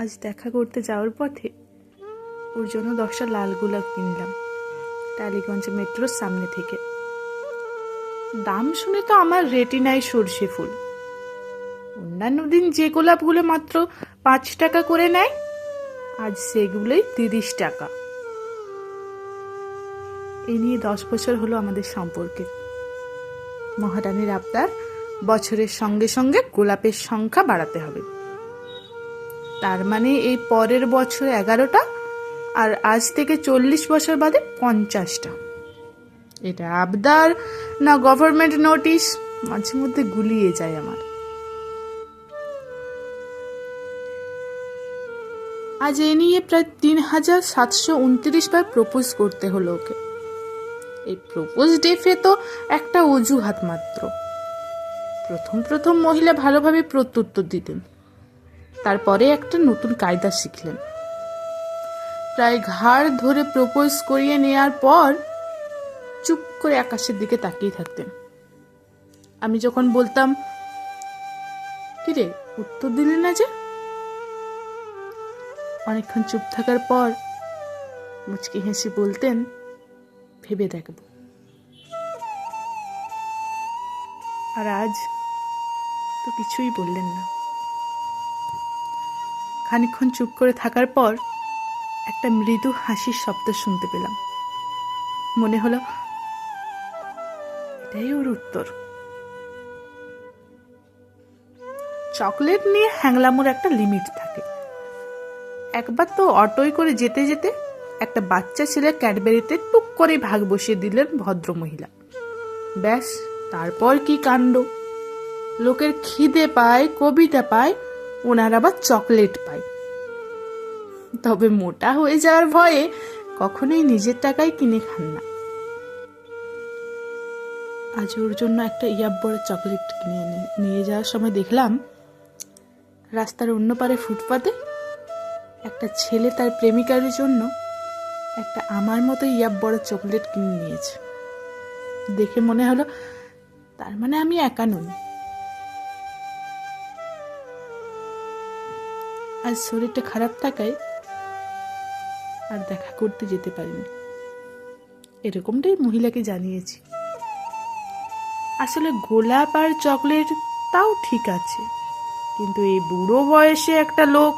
আজ দেখা করতে যাওয়ার পথে ওর জন্য 10টা লাল গোলাপ কিনলাম টালিগঞ্জ মেট্রোর সামনে থেকে। দাম শুনে তো আমার রেটিনায় সর্ষে ফুল। অন্যান্য দিন যে গোলাপগুলো মাত্র 5 টাকা করে নেয়, আজ সেগুলোই 30 টাকা। এ নিয়ে 10 বছর হলো আমাদের সম্পর্কে। মহারানীর আবদার, বছরের সঙ্গে সঙ্গে গোলাপের সংখ্যা বাড়াতে হবে। তার মানে এই পরের বছর 11টা, আর আজ থেকে 40 বছর বাদে 50টা। এটা আবদার না গভর্নমেন্ট নোটিশ, মাঝে মধ্যে গুলিয়ে যায় আমার। আজ এ নিয়ে প্রায় 3729 বার প্রপোজ করতে হলো ওকে। এই প্রপোজ ডেফে তো একটা অজুহাত মাত্র। প্রথম প্রথম মহিলা ভালোভাবে প্রত্যুত্তর দিতেন, তারপরে একটা নতুন কায়দা শিখলেন। প্রায় ঘাড় ধরে প্রপোজ করিয়ে নেওয়ার পর চুপ করে আকাশের দিকে তাকিয়ে থাকতেন। আমি যখন বলতাম, কিরে উত্তর দিলি না যে, অনেকক্ষণ চুপ থাকার পর মুচকি হেসে বলতেন, ভেবে দেখব। আর আজ তো কিছুই বললেন না। খানিকক্ষণ চুপ করে থাকার পর একটা মৃদু হাসির শব্দ শুনতে পেলাম। মনে হলো এটাই ওর উত্তর। চকলেট নিয়ে হ্যাংলামোর একটা লিমিট থাকে। একবার তো অটোয় করে যেতে যেতে একটা বাচ্চা ছেলে ক্যাডবেরিতে টুক করে ভাগ বসিয়ে দিলেন ভদ্রমহিলা। ব্যাস, তারপর কি কাণ্ড! লোকের খিদে পায়, কবিতা পায়, ওনার আবার চকলেট পায়। তবে মোটা হয়ে যাওয়ার ভয়ে কখনোই নিজের টাকায় কিনে খান না। আজ ওর জন্য একটা ইয়াব্বর চকলেট কিনে নিয়ে যাওয়ার সময় দেখলাম রাস্তার অন্য পারে ফুটপাতে একটা ছেলে তার প্রেমিকার জন্য একটা আমার মতো ইয়াব্বর চকলেট কিনে নিয়েছে। দেখে মনে হলো তার মানে আমি একা নই। আজ শরীরটা খারাপ থাকায় আর দেখা করতে যেতে পারিনি। এরকমটাই মহিলাকে জানিয়েছি। আসলে গোলাপ আর চকলেট তাও ঠিক আছে, কিন্তু এই বুড়ো বয়সে একটা লোক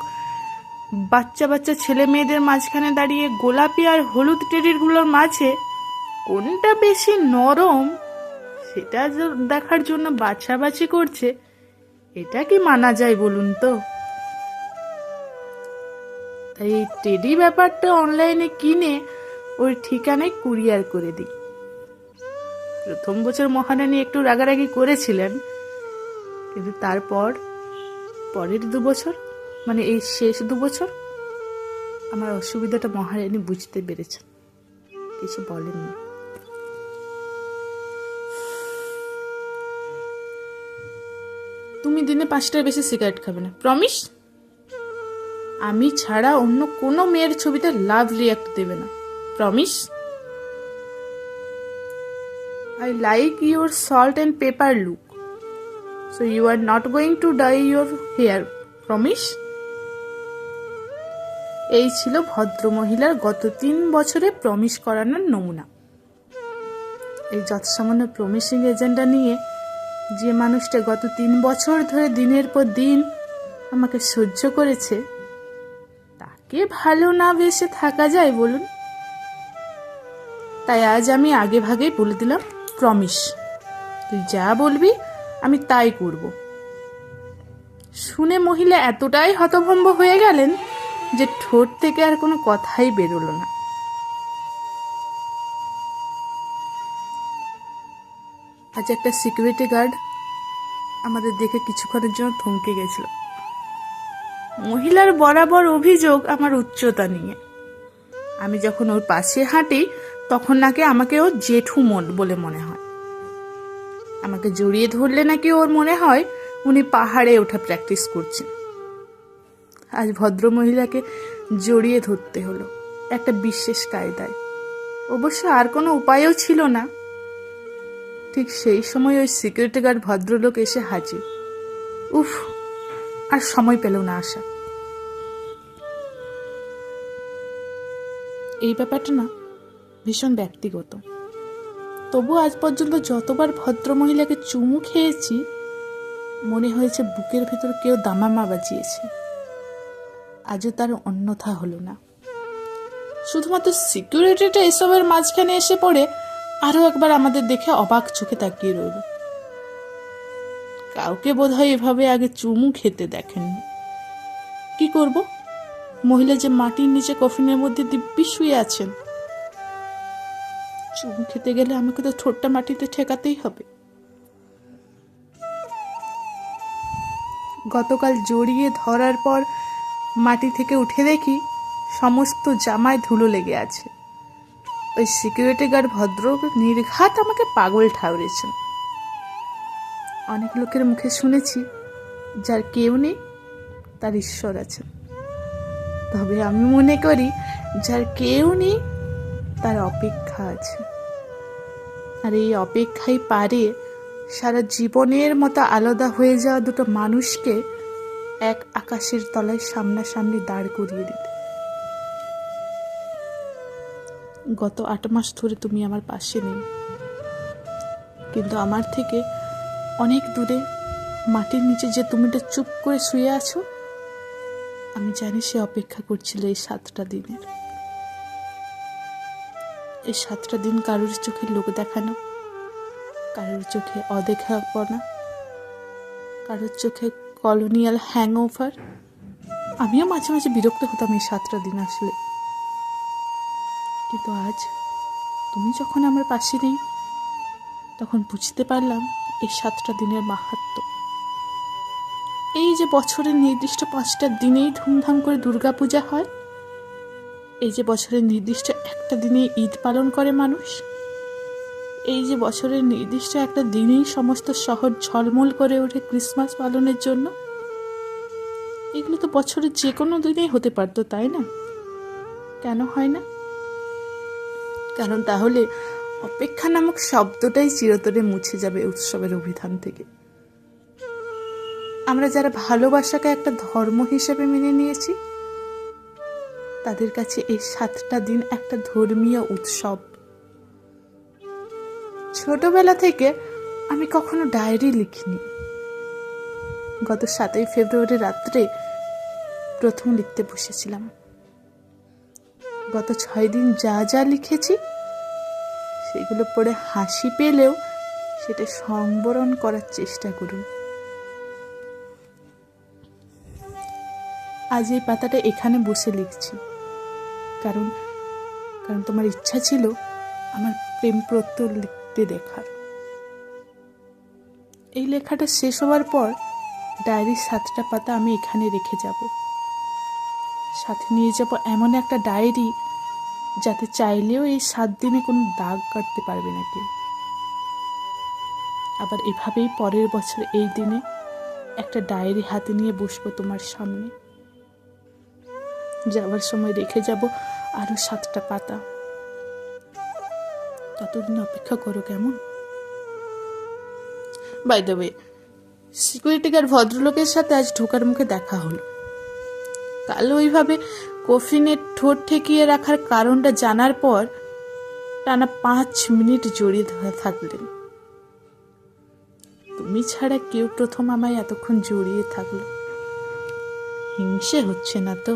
বাচ্চা বাচ্চা ছেলে মেয়েদের মাঝখানে দাঁড়িয়ে গোলাপি আর হলুদ টেডিগুলোর মাঝে কোনটা বেশি নরম সেটা দেখার জন্য বাছাবাছি করছে, এটা কি মানা যায় বলুন তো? তাই এই টেডি ব্যাপারটা অনলাইনে কিনে ওই ঠিকানায় কুরিয়ার করে দিই। প্রথম বছর মহারানী একটু রাগারাগি করেছিলেন, কিন্তু তারপর পরের 2 বছর, মানে এই শেষ 2 বছর, আমার অসুবিধাটা মহারানী বুঝতে পেরেছেন, কিছু বলেননি। তুমি দিনে 5টার বেশি সিগারেট খাবে না, প্রমিস? আমি ছাড়া অন্য কোনো মেয়ের ছবিতে লাভ রিয়াক্ট দেবে না, promise? I like your salt and pepper look, so you are not going to dye your hair, promise? এই ছিল ভদ্রমহিলার গত 3 বছরে প্রমিস করানোর নমুনা। এই যৎসামান্য প্রমিসিং এজেন্ডা নিয়ে যে মানুষটা গত 3 বছর ধরে দিনের পর দিন আমাকে সহ্য করেছে, তাকে ভালো না বেসে থাকা যায় বলুন? তাই আজ আমি আগে ভাগেই বলে দিলাম, প্রমিস, তুই যা বলবি আমি তাই করব। শুনে মহিলা এতটাই হতভম্ব হয়ে গেলেন যে ঠোঁট থেকে আর কোনো কথাই বেরোলো না। আজ একটা সিকিউরিটি গার্ড আমাদের দেখে কিছুক্ষণের জন্য থমকে গেছিল। মহিলার বরাবর অভিযোগ আমার উচ্চতা নিয়ে। আমি যখন ওর পাশে হাঁটি তখন নাকি আমাকে ও জেঠু বলে মনে হয়। আমাকে জড়িয়ে ধরলে নাকি ওর মনে হয় উনি পাহাড়ে ওঠা প্র্যাকটিস করছেন। আজ ভদ্রমহিলাকে জড়িয়ে ধরতে হলো একটা বিশেষ কায়দায়। অবশ্য আর কোনো উপায়ও ছিল না। ঠিক সেই সময় ওই সিকিউরিটি গার্ড ভদ্রলোক এসে হাজির। উফ, আর সময় পেল না আসা। এই ব্যাপারটা না ভীষণ ব্যক্তিগত। তবু আজ পর্যন্ত যতবার ভদ্রমহিলাকে চুমু খেয়েছি মনে হয়েছে বুকের ভেতর কেউ দামামা বাজিয়েছে। আজও তার অন্যথা হলো না। শুধুমাত্র সিকিউরিটিটা এসবের মাঝখানে এসে পড়ে আরো একবার আমাদের দেখে অবাক চোখে তাকিয়ে রইল। কাউকে বোধহয় এভাবে আগে চুমু খেতে দেখেননি। কি করব? মহিলা যে মাটির নিচে কফিনের মধ্যে দিব্যি শুয়ে আছেন। চুমু খেতে গেলে আমাকে তো ঠোঁটটা মাটিতে ঠেকাতেই হবে। গতকাল জড়িয়ে ধরার পর মাটি থেকে উঠে দেখি সমস্ত জামায় ধুলো লেগে আছে। ওই সিকিউরিটি গার্ড ভদ্র নির্ঘাত আমাকে পাগল ঠাউরেছেন। অনেক লোকের মুখে শুনেছি যার কেউ নেই তার ঈশ্বর আছেন, তবে আমি মনে করি যার কেউ নেই তার অপেক্ষা আছে। আর এই অপেক্ষাই পারে সারা জীবনের মতো আলাদা হয়ে যাওয়া দুটো মানুষকে এক আকাশের তলায় সামনাসামনি দাঁড় করিয়ে দিতে। গত 8 মাস ধরে তুমি আমার পাশে নেই, কিন্তু আমার থেকে অনেক দূরে মাটির নিচে যে তুমিটা চুপ করে শুয়ে আছো, আমি জানি সে অপেক্ষা করছিল এই 7টা দিনের। এই 7টা দিন কারোর চোখে লোক দেখানো, কারোর চোখে অদেখাপনা, কারোর চোখে কলোনিয়াল হ্যাংওভার। আমিও মাঝে মাঝে বিরক্ত হতাম এই 7টা দিন আসলে। কিন্তু আজ তুমি যখন আমার পাশে নেই তখন বুঝতে পারলাম এই 7টা দিনের মাহাত্ম্য। এই যে বছরের নির্দিষ্ট 5টা দিনেই ধুমধাম করে দুর্গাপূজা হয়, এই যে বছরের নির্দিষ্ট একটা দিনে ঈদ পালন করে মানুষ, এই যে বছরের নির্দিষ্ট একটা দিনেই সমস্ত শহর ঝলমল করে ওঠে ক্রিসমাস পালনের জন্য, এগুলো তো বছরের যে কোনো দিনেই হতে পারতো, তাই না? কেন হয় না? কারণ তাহলে অপেক্ষা নামক শব্দটাই চিরতরে মুছে যাবে উৎসবের অভিধান থেকে। আমরা যারা ভালোবাসাকে একটা ধর্ম হিসেবে মেনে নিয়েছি, তাদের কাছে এই 7টা দিন একটা ধর্মীয় উৎসব। ছোটবেলা থেকে আমি কখনো ডায়েরি লিখিনি। গত 7ই ফেব্রুয়ারি রাত্রে প্রথম লিখতে বসেছিলাম। গত 6 দিন যা যা লিখেছি সেগুলো পড়ে হাসি পেলেও সেটা সংবরণ করার চেষ্টা করুন। আজ এই পাতাটা এখানে বসে লিখছি কারণ তোমার ইচ্ছা ছিল আমার প্রেম প্রত্যয় লিখতে দেখার। এই লেখাটা শেষ হওয়ার পর ডায়েরির 7টা পাতা আমি এখানে রেখে যাব। সাথে নিয়ে যাব এমন একটা ডায়েরি যাতে চাইলেও এই 7 দিনে কোনো দাগ কাটতে পারবে না কেউ। আবার এভাবেই পরের বছর এই দিনে একটা ডায়েরি হাতে নিয়ে বসবো তোমার সামনে। যাওয়ার সময় রেখে যাব আরো 7টা পাতা। ততদিন অপেক্ষা করো কেমন? By the way, security guard ভদ্রলোকের সাথে আজ ঢোকার মুখে দেখা হলো। কাল ওইভাবে কফিনের ঠোঁট ঠেকিয়ে রাখার কারণটা জানার পর টানা 5 মিনিট জড়িয়ে ধরে থাকলেন। তুমি ছাড়া কেউ প্রথম আমায় এতক্ষণ জড়িয়ে থাকলো। হিংসে হচ্ছে না তো?